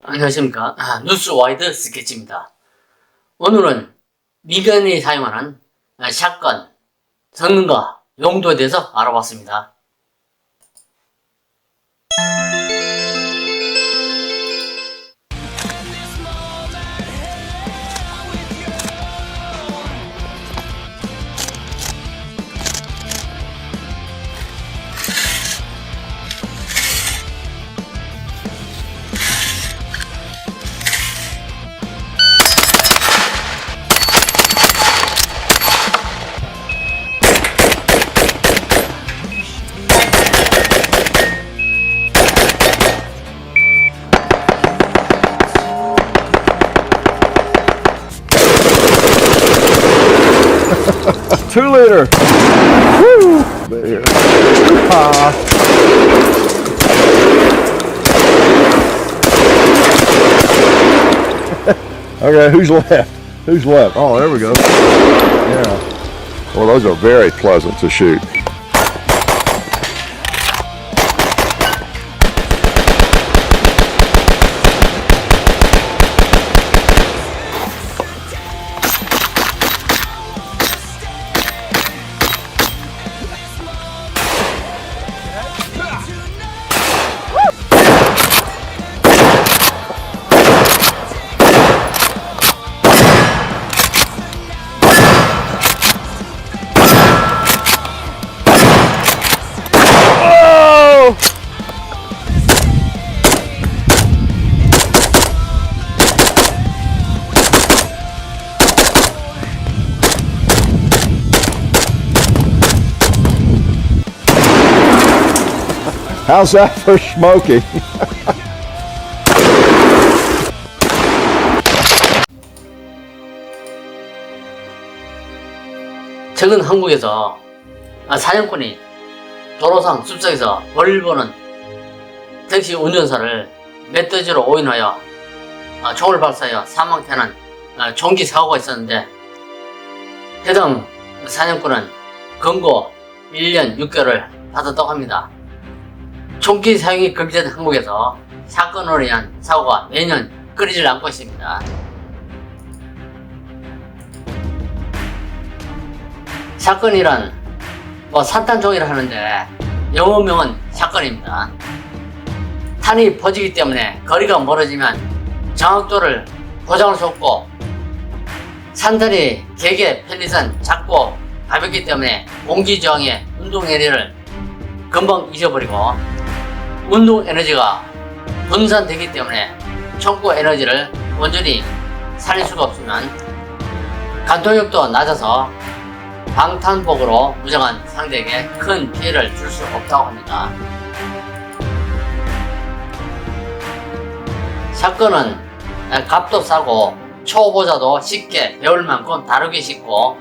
안녕하십니까. 뉴스 와이드 스케치입니다. 오늘은 미간이 사용하는 샷건 성능과 용도에 대해서 알아봤습니다. Two liter. Woo! There. Okay, who's left? Who's left? Oh, there we go. Yeah. Well, those are very pleasant to shoot. How's that for smoking? 최근 한국에서 사냥꾼이 도로상 숲속에서 벌 보는 택시 운전사를 멧돼지로 오인하여 총을 발사하여 사망케하는 총기 사고가 있었는데, 해당 사냥꾼은 금고 1년 6개월을 받았다고 합니다. 총기 사용이 금지된 한국에서 사건으로 인한 사고가 매년 끊이질 않고 있습니다. 샷건이란 산탄총이라 하는데 영어명은 샷건입니다. 탄이 퍼지기 때문에 거리가 멀어지면 정확도를 보장할 수 없고, 산탄이 객의 편리선 작고 가볍기 때문에 공기 저항의 운동 에너지를 금방 잊어버리고, 운동 에너지가 분산되기 때문에 총구 에너지를 온전히 살릴 수가 없으면 간통력도 낮아서 방탄복으로 무장한 상대에게 큰 피해를 줄 수 없다고 합니다. 샷건은 값도 싸고 초보자도 쉽게 배울 만큼 다루기 쉽고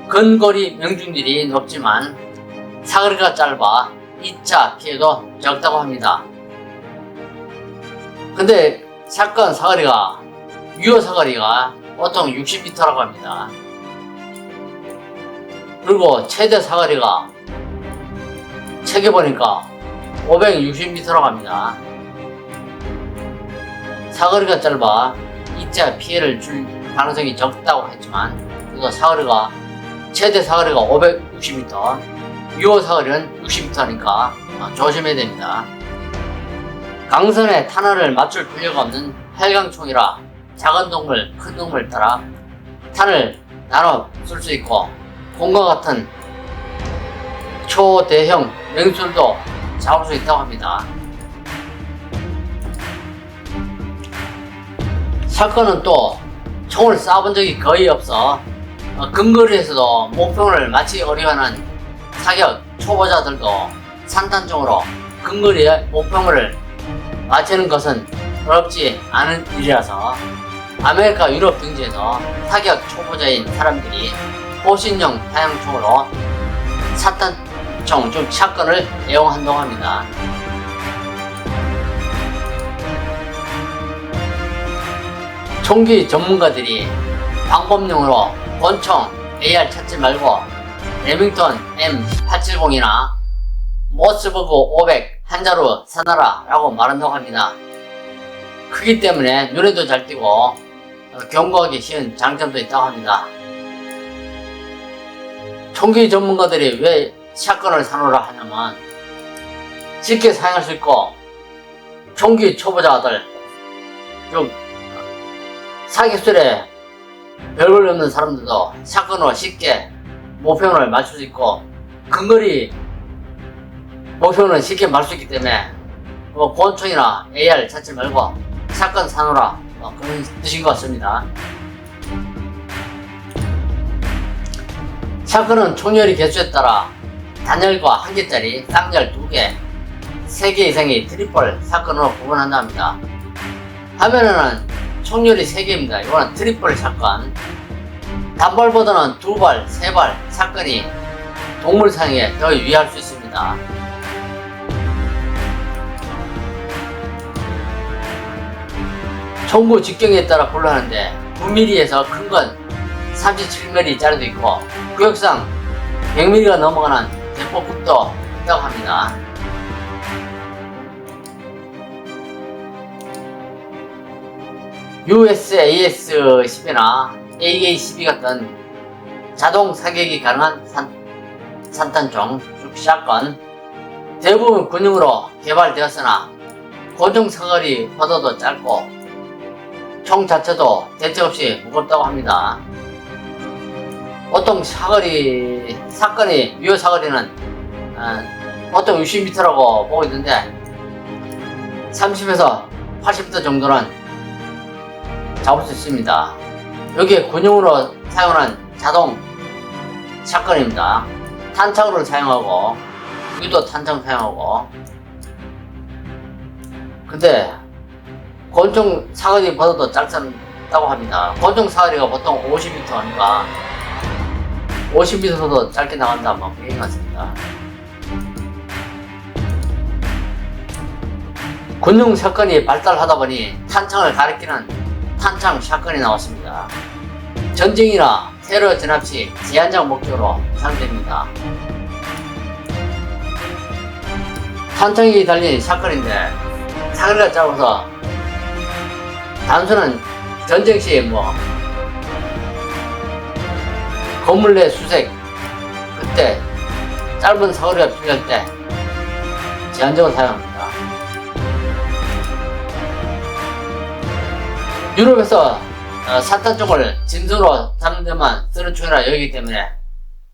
근거리 명중률이 높지만 사거리가 짧아 2차 피해도 적다고 합니다. 근데 샷건 사거리가 유효 사거리가 보통 60m라고 합니다. 그리고 최대 사거리가 책해보니까 560m라고 합니다. 사거리가 짧아 2차 피해를 줄 가능성이 적다고 했지만, 그래서 최대 사거리가 560m, 유효 사거리는 60m니까 조심해야 됩니다. 강선에 탄화를 맞출 필요가 없는 활강총이라 작은 동물, 큰 동물 따라 탄을 나눠 쏠 수 있고, 공과 같은 초대형 맹술도 잡을 수 있다고 합니다. 샷건은 또 총을 쏴본 적이 거의 없어 근거리에서도 목표를 맞추기 어려워하는 사격 초보자들도 산탄총으로 근거리에 목표물을 맞추는 것은 어렵지 않은 일이라서 아메리카 유럽 등지에서 사격 초보자인 사람들이 호신용 사냥총으로 산탄총, 즉 샷건을 애용한다고 합니다. 총기 전문가들이 방법용으로 권총 AR 찾지 말고 레밍턴 M870이나 모스버그 500 한자로 사놔라 라고 말한다고 합니다. 크기 때문에 눈에도 잘 띄고 경고하기 쉬운 장점도 있다고 합니다. 총기 전문가들이 왜 샷건을 사놓으라 하냐면 쉽게 사용할 수 있고 총기 초보자들 좀 사기술에 별걸 없는 사람들도 샷건으로 쉽게 목표를 맞출 수 있고 근거리 목표는 쉽게 맞출 수 있기 때문에 권총이나 AR 찾지 말고 샷건 사놓으라 그런 뜻인 것 같습니다. 샷건은 총열이 개수에 따라 단열과 1개짜리, 쌍열 2개, 3개 이상의 트리플 샷건으로 구분한다 합니다. 화면에는 총열이 3개입니다. 이거는 트리플 샷건. 단발보다는 2발, 3발 샷건이 동물 사용에 더 유의할 수 있습니다. 총구 직경에 따라 곤란한데 9mm에서 큰 건 37mm짜리도 있고 구역상 100mm가 넘어가는 대포급도 있다고 합니다. USAS-10이나 AA-12 같은 자동 사격이 가능한 산탄총, 즉 샷건 대부분 군용으로 개발되었으나 고정 사거리 포도도 짧고 총 자체도 대체 없이 무겁다고 합니다. 보통 사거리, 유효 사거리는 보통 60m라고 보고 있는데 30에서 80m 정도는 잡을 수 있습니다. 여기에 군용으로 사용하는 자동 샷건입니다. 탄창으로 사용하고 유도 탄창 사용하고 근데 권총 사거리보다도 짧다고 합니다. 권총 사거리가 보통 50m니까 50m도 짧게 나간다 뭐 그런 것 같습니다. 군용 샷건이 발달하다 보니 탄창을 가리키는 탄창 샷건이 나왔습니다. 전쟁이나 테러 진압 시 제한적 목적으로 사용됩니다. 탄창이 달린 샷건인데 사거리가 짧아서 단순한 전쟁 시 건물 내 수색 그때 짧은 사거리가 필요할 때 제한적으로 사용합니다. 유럽에서 산탄총을 짐승으로 잡는 데만 쓰는 총이라 여기기 때문에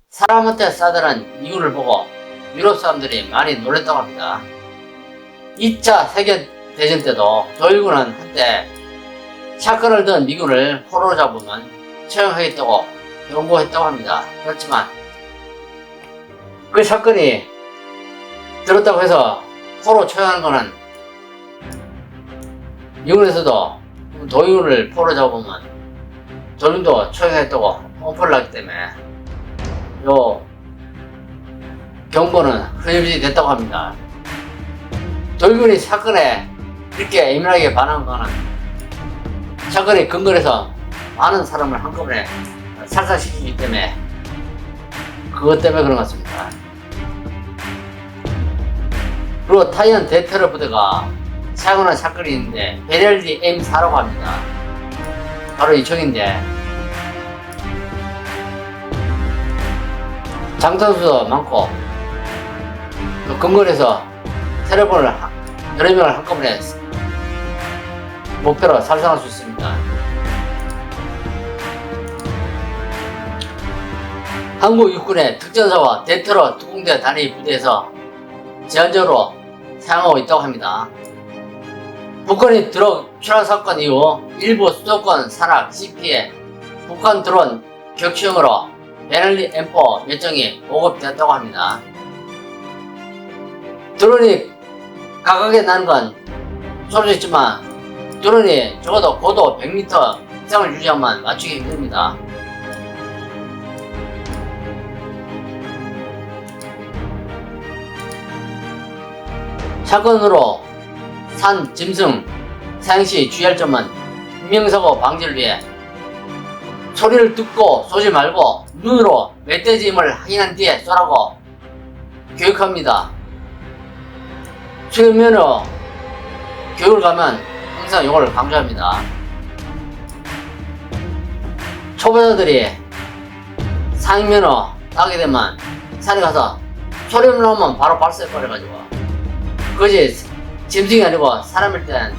사람한테 쏴드는 이유를 보고 유럽 사람들이 많이 놀랬다고 합니다. 2차 세계대전 때도 조일군은 한때 샷건을 든 미군을 포로로 잡으면 처형하겠다고 경고했다고 합니다. 그렇지만 그 샷건이 들었다고 해서 포로 처형하는 거는 미군에서도 도윤을 포로 잡으면 도윤도 처형했다고 엄포를 하기 때문에 요 경고는 흐지부지 됐다고 합니다. 도윤이 사건에 이렇게 예민하게 반응한 거는 사건이 근거해서 많은 사람을 한꺼번에 살살시키기 때문에 그것 때문에 그런 것 같습니다. 그리고 타이완 대테러 부대가 사용하는 샷건이 있는데 베렐리 M4라고 합니다. 바로 이 총인데 장탄수도 많고 또 근거리에서 테러본을 여러 명을 한꺼번에 목표로 살상할 수 있습니다. 한국 육군의 특전사와 대테러 특공대 단위 부대에서 제한적으로 사용하고 있다고 합니다. 북한이 드론 추락 사건 이후 일부 수도권 산악 CP에 북한 드론 격추용으로 베넬리 M4 몇 정이 보급되었다고 합니다. 드론이 가깝게 나는 건 소리 있지만 드론이 적어도 고도 100m 이상을 유지하면 맞추기 힘듭니다. 샷건으로 산 짐승 사용 시 주의할 점은 인명사고 방지를 위해 소리를 듣고 쏘지 말고 눈으로 멧돼지임을 확인한 뒤에 쏘라고 교육합니다. 최근면허 교육을 가면 항상 이걸 강조합니다. 초보자들이 상면허 따게 되면 산에 가서 소리만 나오면 바로 발사해버려가지고 그것이 짐승이 아니고 사람일 땐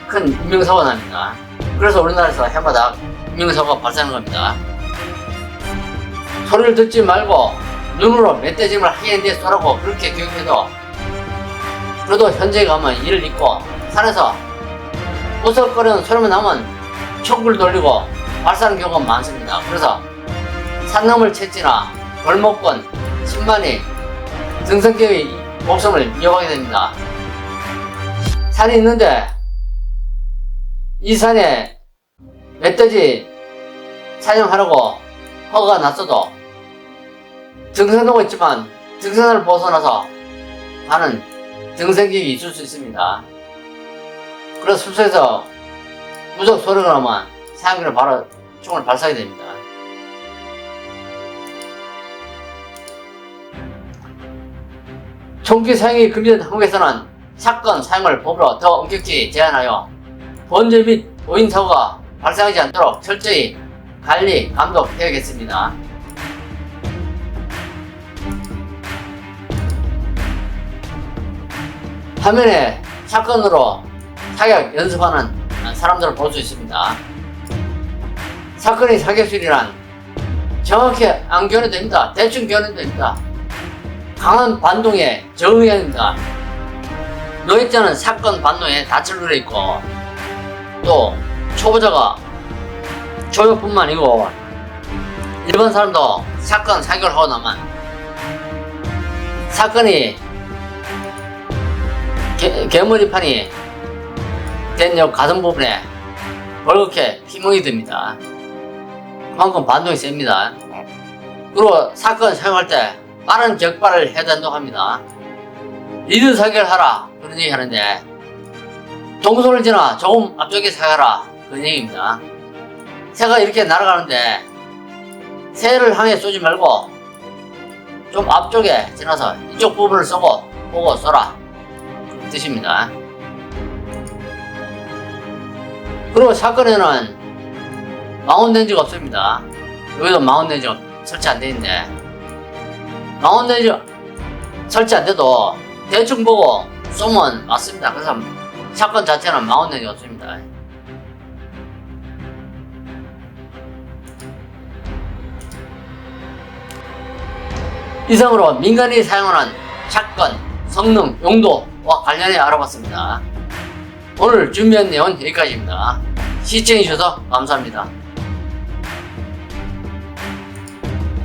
큰 인명사고가 납니다. 그래서 우리나라에서 해마다 인명사고가 발생하는 겁니다. 소리를 듣지 말고 눈으로 멧돼짐을 하겠는데 쏘라고 그렇게 교육해도 그래도 현장에 가면 이를 잊고 산에서 우석거리는 소리만 나면 촉을 돌리고 발사하는 경우가 많습니다. 그래서 산나물 채취나 골목권, 신만이 등산객의 목숨을 위협하게 됩니다. 산이 있는데 이 산에 멧돼지 사냥하라고 허가가 났어도 등산하고 있지만 등산을 벗어나서 가는 등산객이 있을 수 있습니다. 그래서 숲속에서 무적 소리가 나면 사냥꾼은 바로 총을 발사하게 됩니다. 총기 사용이 금지된 한국에서는 샷건 사용을 법으로 더 엄격히 제한하여 범죄 및 오인 사고가 발생하지 않도록 철저히 관리, 감독해야겠습니다. 화면에 샷건으로 사격 연습하는 사람들을 볼 수 있습니다. 사건의 사격술이란 정확히 안 교환됩니다. 대충 교환됩니다. 강한 반동에 적응해야 합니다. 노획자는 사건 반동에 닻을 누려 있고 또 초보자가 초보뿐만 아니고 일반 사람도 사건 사격을 하고 나면 사건이 개머리판이 된 요 가슴 부분에 벌겋게 피멍이 듭니다. 그만큼 반동이 셉니다. 그리고 사건 사용할 때 빠른 격발을 해야 된다고 합니다. 리드 사격을 하라 그런 얘기 하는데 동선을 지나 조금 앞쪽에 사격하라 그런 얘기입니다. 새가 이렇게 날아가는데 새를 향해 쏘지 말고 좀 앞쪽에 지나서 이쪽 부분을 보고 쏘라 그런 뜻입니다. 그리고 사건에는 마운트렌즈가 없습니다. 여기도 마운트렌즈가 설치 안 돼 있는데 마운트렌즈 설치 안 돼도 대충 보고 쏘면 맞습니다. 그래서 사건 자체는 마운트렌즈가 없습니다. 이상으로 민간인이 사용하는 샷건 성능, 용도와 관련해 알아봤습니다. 오늘 준비한 내용은 여기까지입니다. 시청해주셔서 감사합니다.